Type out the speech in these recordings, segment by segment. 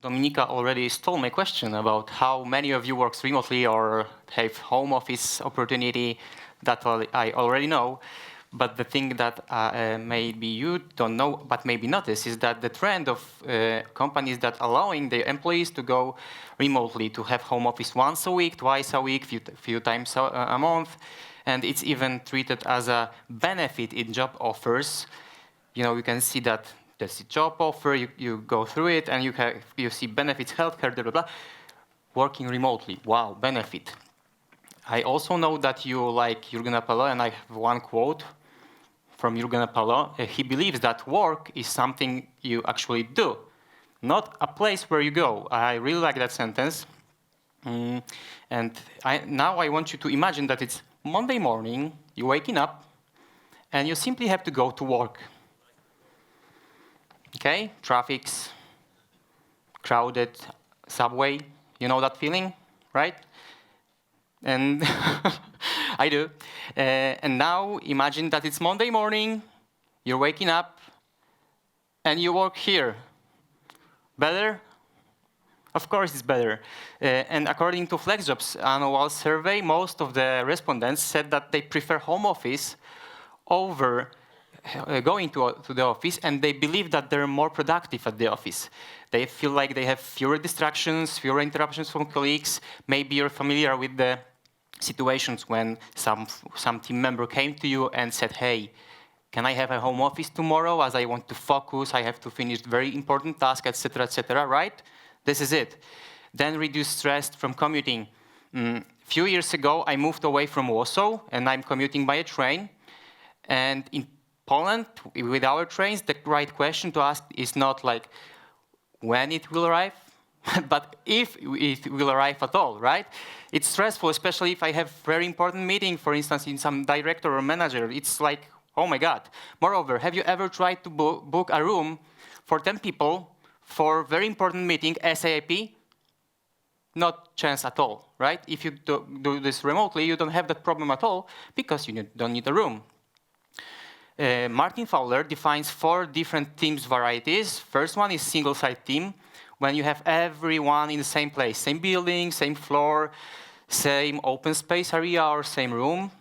Dominika already stole my question about how many of you works remotely or have home office opportunity. That I already know. But the thing that maybe you don't know, but maybe notice, is that the trend of companies that allowing their employees to go remotely, to have home office once a week, twice a week, few times a month, and it's even treated as a benefit in job offers. You can see that there's a job offer, you go through it, and you see benefits, healthcare, blah, blah, blah. Working remotely, wow, benefit. I also know that you like Jürgen Appelo, and I have one quote from Jürgen Appelo. He believes that work is something you actually do, not a place where you go. I really like that sentence. And now I want you to imagine that it's Monday morning, you're waking up, and you simply have to go to work. Okay, traffic's crowded subway, you know that feeling, right? And I do. And now imagine that it's Monday morning, you're waking up, and you work here. Better? Of course it's better. And according to FlexJob's annual survey, most of the respondents said that they prefer home office over going to the office, and they believe that they're more productive at the office. They feel like they have fewer distractions, fewer interruptions from colleagues. Maybe you're familiar with the situations when some team member came to you and said, hey, can I have a home office tomorrow as I want to focus, I have to finish very important tasks, etc., right? This is it. Then reduce stress from commuting. Few years ago, I moved away from Warsaw, and I'm commuting by a train. And in Poland, with our trains, the right question to ask is not like when it will arrive, but if it will arrive at all, right? It's stressful, especially if I have very important meeting, for instance, in some director or manager. It's like, oh my God. Moreover, have you ever tried to book a room for 10 people for very important meeting, SAP? Not chance at all, right? If you do this remotely, you don't have that problem at all because you don't need a room. Martin Fowler defines 4 different teams varieties. First one is single-site team, when you have everyone in the same place, same building, same floor, same open space area or same room.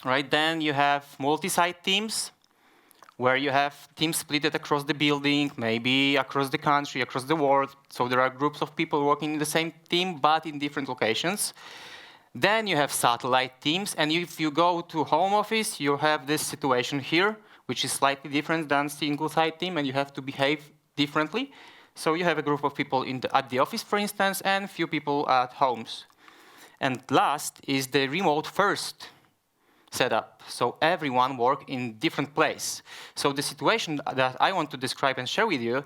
Right? Then you have multi-site teams, where you have teams split across the building, maybe across the country, across the world. So there are groups of people working in the same team, but in different locations. Then you have satellite teams, and if you go to home office, you have this situation here, which is slightly different than single-site team, and you have to behave differently. So you have a group of people at the office, for instance, and few people at homes. And last is the remote-first setup. So everyone work in different place. So the situation that I want to describe and share with you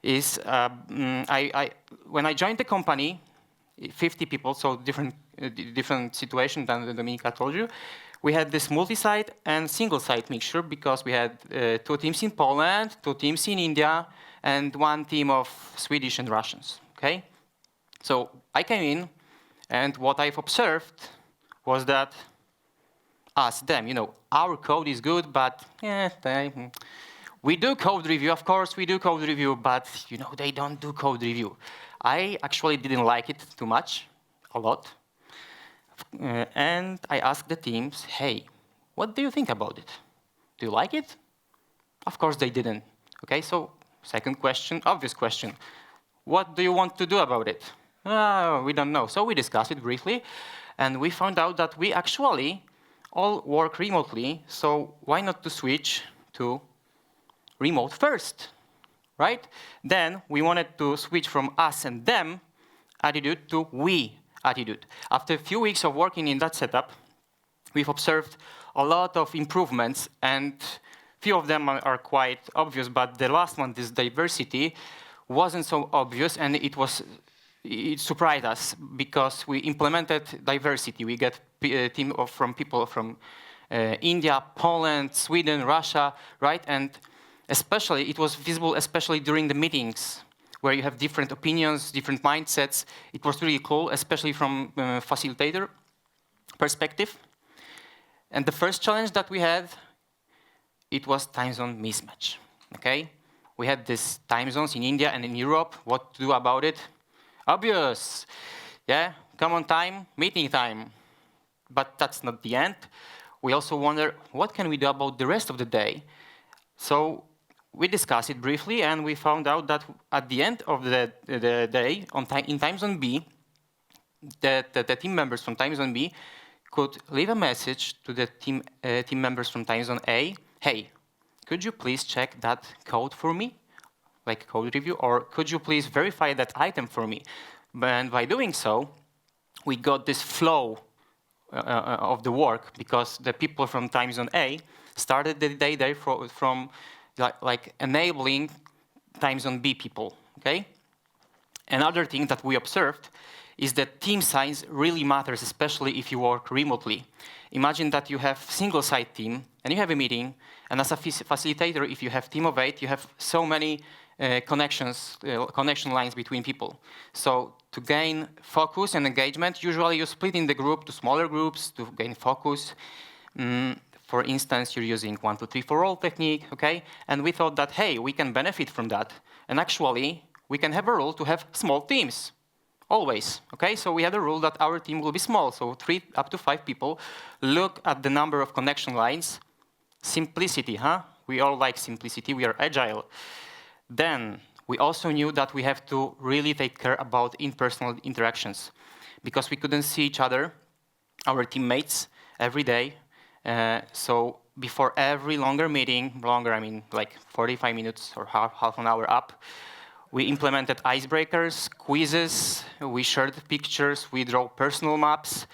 is when I joined the company, 50 people, so different situation than Dominika told you. We had this multi-site and single-site mixture because we had 2 teams in Poland, 2 teams in India, and 1 team of Swedish and Russians, okay? So I came in, and what I've observed was that our code is good, but we do code review, of course, we do code review, but they don't do code review. I actually didn't like it too much, a lot. And I asked the teams, hey, what do you think about it? Do you like it? Of course they didn't. Okay, so second question, obvious question. What do you want to do about it? We don't know. So we discussed it briefly, and we found out that we actually all work remotely, so why not to switch to remote first, right? Then we wanted to switch from us and them attitude to we attitude. After a few weeks of working in that setup, we've observed a lot of improvements, and few of them are quite obvious, but the last one, this diversity, wasn't so obvious, and it surprised us because we implemented diversity. We get a team from people from India, Poland, Sweden, Russia, right? And especially, it was visible especially during the meetings where you have different opinions, different mindsets. It was really cool, especially from facilitator perspective. And the first challenge that we had, it was time zone mismatch, okay? we had these time zones in India and in Europe. What to do about it? Obvious. Yeah, come on time, meeting time. But that's not the end. We also wonder, what can we do about the rest of the day? So we discussed it briefly, and we found out that at the end of the day, in time zone B, the team members from time zone B could leave a message to the team members from time zone A. Hey, could you please check that code for me, like code review, or could you please verify that item for me? And by doing so, we got this flow of the work, because the people from time zone A started the day there from like enabling time zone B people, okay? Another thing that we observed is that team size really matters, especially if you work remotely. Imagine that you have single-site team, and you have a meeting, and as a facilitator, if you have team of 8, you have so many connection lines between people. So to gain focus and engagement, usually you split in the group to smaller groups to gain focus. For instance, you're using 1, 2, 3, 4 all technique, okay? And we thought that, hey, we can benefit from that. And actually, we can have a rule to have small teams, always, okay? So we had a rule that our team will be small, so 3 up to 5 people. Look at the number of connection lines. Simplicity, huh? We all like simplicity, we are agile. Then we also knew that we have to really take care about in-personal interactions, because we couldn't see each other, our teammates, every day. So before every longer meeting, I mean like 45 minutes or half an hour up, we implemented icebreakers, quizzes, we shared pictures, we draw personal maps.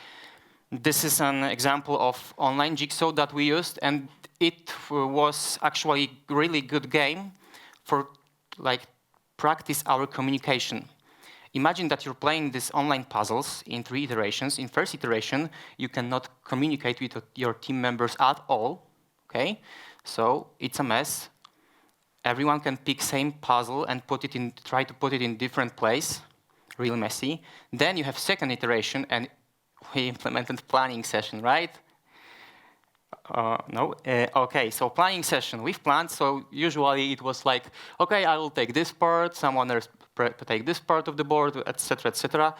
This is an example of online jigsaw that we used, and it was actually a really good game for like practice our communication. Imagine that you're playing these online puzzles in 3 iterations. In first iteration, you cannot communicate with your team members at all, okay? So it's a mess. Everyone can pick same puzzle and try to put it in different place, real messy. Then you have second iteration, and we implemented planning session, right? No? Okay, so planning session. We've planned, so usually it was like, okay, I will take this part, someone else take this part of the board, etc., etc.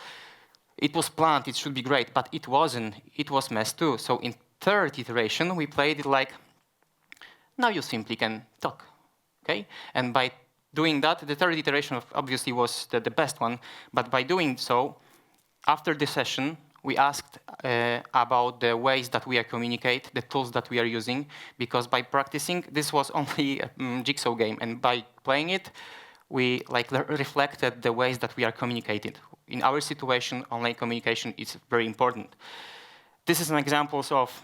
It was planned, it should be great, but it wasn't. It was mess too. So in third iteration, we played it like, now you simply can talk, okay? And by doing that, the third iteration obviously was the best one, but by doing so, after the session, we asked about the ways that we communicate, the tools that we are using, because by practicing, this was only a jigsaw game, and by playing it, we reflected the ways that we are communicating. In our situation, online communication is very important. This is an example of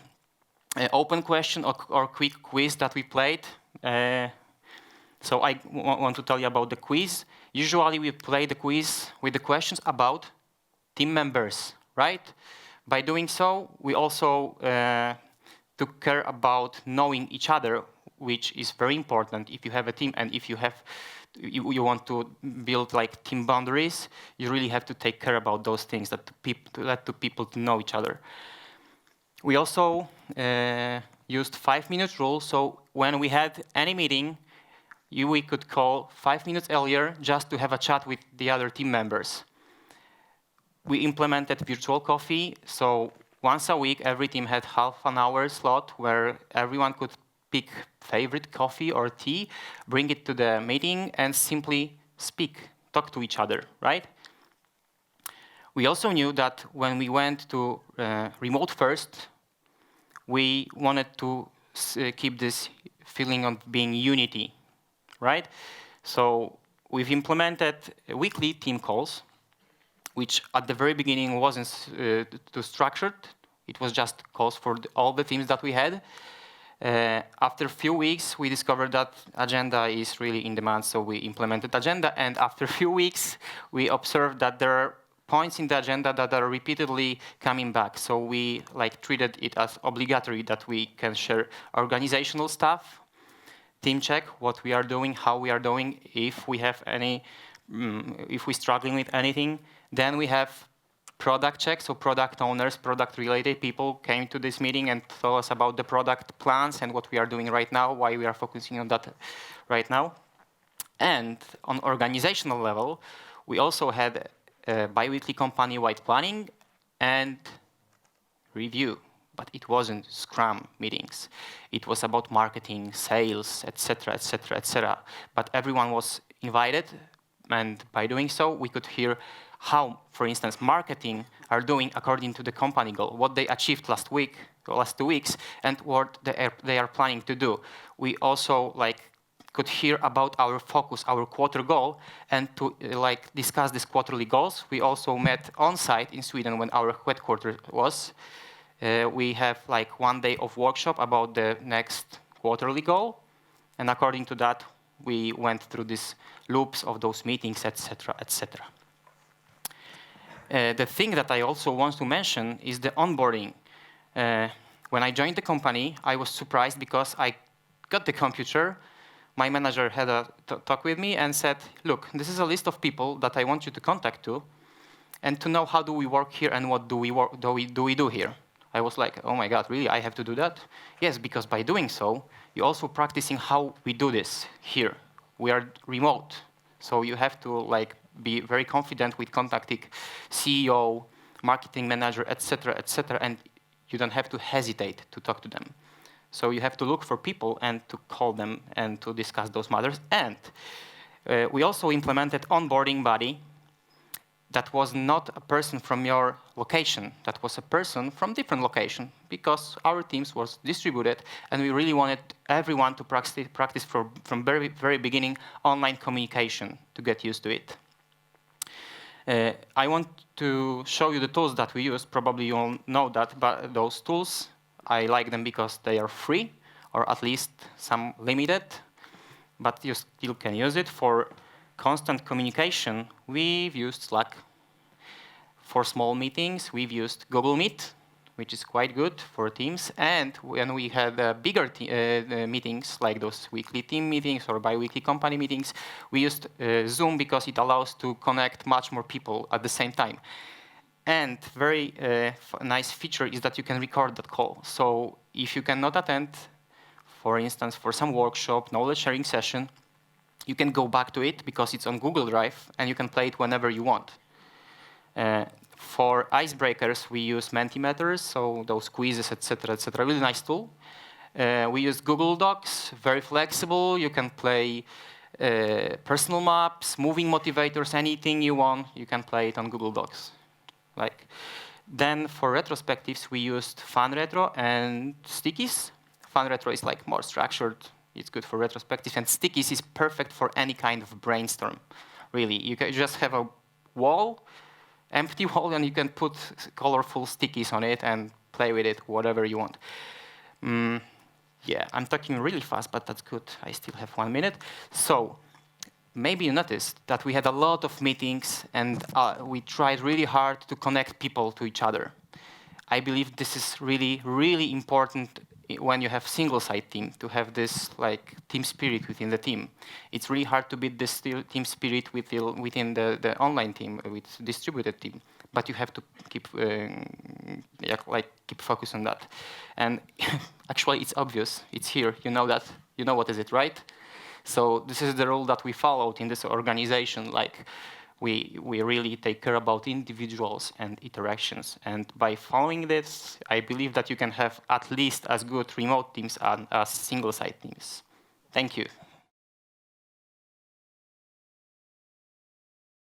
open question or quick quiz that we played. So I want to tell you about the quiz. Usually we play the quiz with the questions about team members, right? By doing so, we also took care about knowing each other, which is very important if you have a team, and if you want to build like team boundaries, you really have to take care about those things that let people to know each other. We also used 5-minute rule, so when we had any meeting, we could call 5 minutes earlier just to have a chat with the other team members. We implemented virtual coffee, so once a week, every team had half an hour slot where everyone could pick favorite coffee or tea, bring it to the meeting, and simply talk to each other, right? We also knew that when we went to remote first, we wanted to keep this feeling of being unity, right? So we've implemented weekly team calls, which at the very beginning wasn't too structured. It was just calls for all the teams that we had. After a few weeks, we discovered that agenda is really in demand, so we implemented agenda. And after a few weeks, we observed that there are points in the agenda that are repeatedly coming back. So we treated it as obligatory that we can share organizational stuff, team check, what we are doing, how we are doing, if we have any, if we're struggling with anything. Then we have product check, so product owners, product-related people came to this meeting and told us about the product plans and what we are doing right now, why we are focusing on that right now. And on organizational level, we also had bi-weekly company-wide planning and review, but it wasn't Scrum meetings. It was about marketing, sales, etc., etc., etc. But everyone was invited, and by doing so, we could hear how, for instance, marketing are doing according to the company goal, what they achieved last week, or last 2 weeks, and what they are planning to do. We also could hear about our focus, our quarter goal, and to discuss these quarterly goals. We also met on site in Sweden when our headquarters was. We have 1 day of workshop about the next quarterly goal, and according to that, we went through these loops of those meetings, etc., etc. The thing that I also want to mention is the onboarding. When I joined the company, I was surprised because I got the computer. My manager had a talk with me and said, look, this is a list of people that I want you to contact to and to know how do we work here and what do we do here. I was like, oh my God, really, I have to do that? Yes, because by doing so, you're also practicing how we do this here. We are remote, so you have to be very confident with contacting CEO, marketing manager, etc., and you don't have to hesitate to talk to them. So you have to look for people and to call them and to discuss those matters. And we also implemented onboarding buddy that was not a person from your location. That was a person from different location because our teams was distributed and we really wanted everyone to practice from very, very beginning online communication to get used to it. I want to show you the tools that we use. Probably you all know that, but those tools, I like them because they are free, or at least some limited, but you still can use it. For constant communication, we've used Slack. For small meetings, we've used Google Meet, which is quite good for teams. And when we had bigger meetings, like those weekly team meetings or bi-weekly company meetings, we used Zoom because it allows to connect much more people at the same time. And very nice feature is that you can record that call. So if you cannot attend, for instance, for some workshop, knowledge sharing session, you can go back to it because it's on Google Drive and you can play it whenever you want. For icebreakers, we use Mentimeters, so those quizzes, etc., etc. Really nice tool. We use Google Docs, very flexible. You can play personal maps, moving motivators, anything you want, you can play it on Google Docs. Then for retrospectives, we used FunRetro and Stickies. FunRetro is more structured. It's good for retrospectives, and Stickies is perfect for any kind of brainstorm. Really, you can just have a wall, empty wall, and you can put colorful stickies on it and play with it, whatever you want. Yeah, I'm talking really fast, but that's good. I still have 1 minute. So maybe you noticed that we had a lot of meetings and we tried really hard to connect people to each other. I believe this is really, really important when you have single-site team, to have this team spirit within the team. It's really hard to build this team spirit within the online team, with distributed team. But you have to keep keep focus on that. And actually, it's obvious. It's here. You know that. You know what is it, right? So this is the rule that we followed in this organization. We really take care about individuals and interactions. And by following this, I believe that you can have at least as good remote teams as single-site teams. Thank you.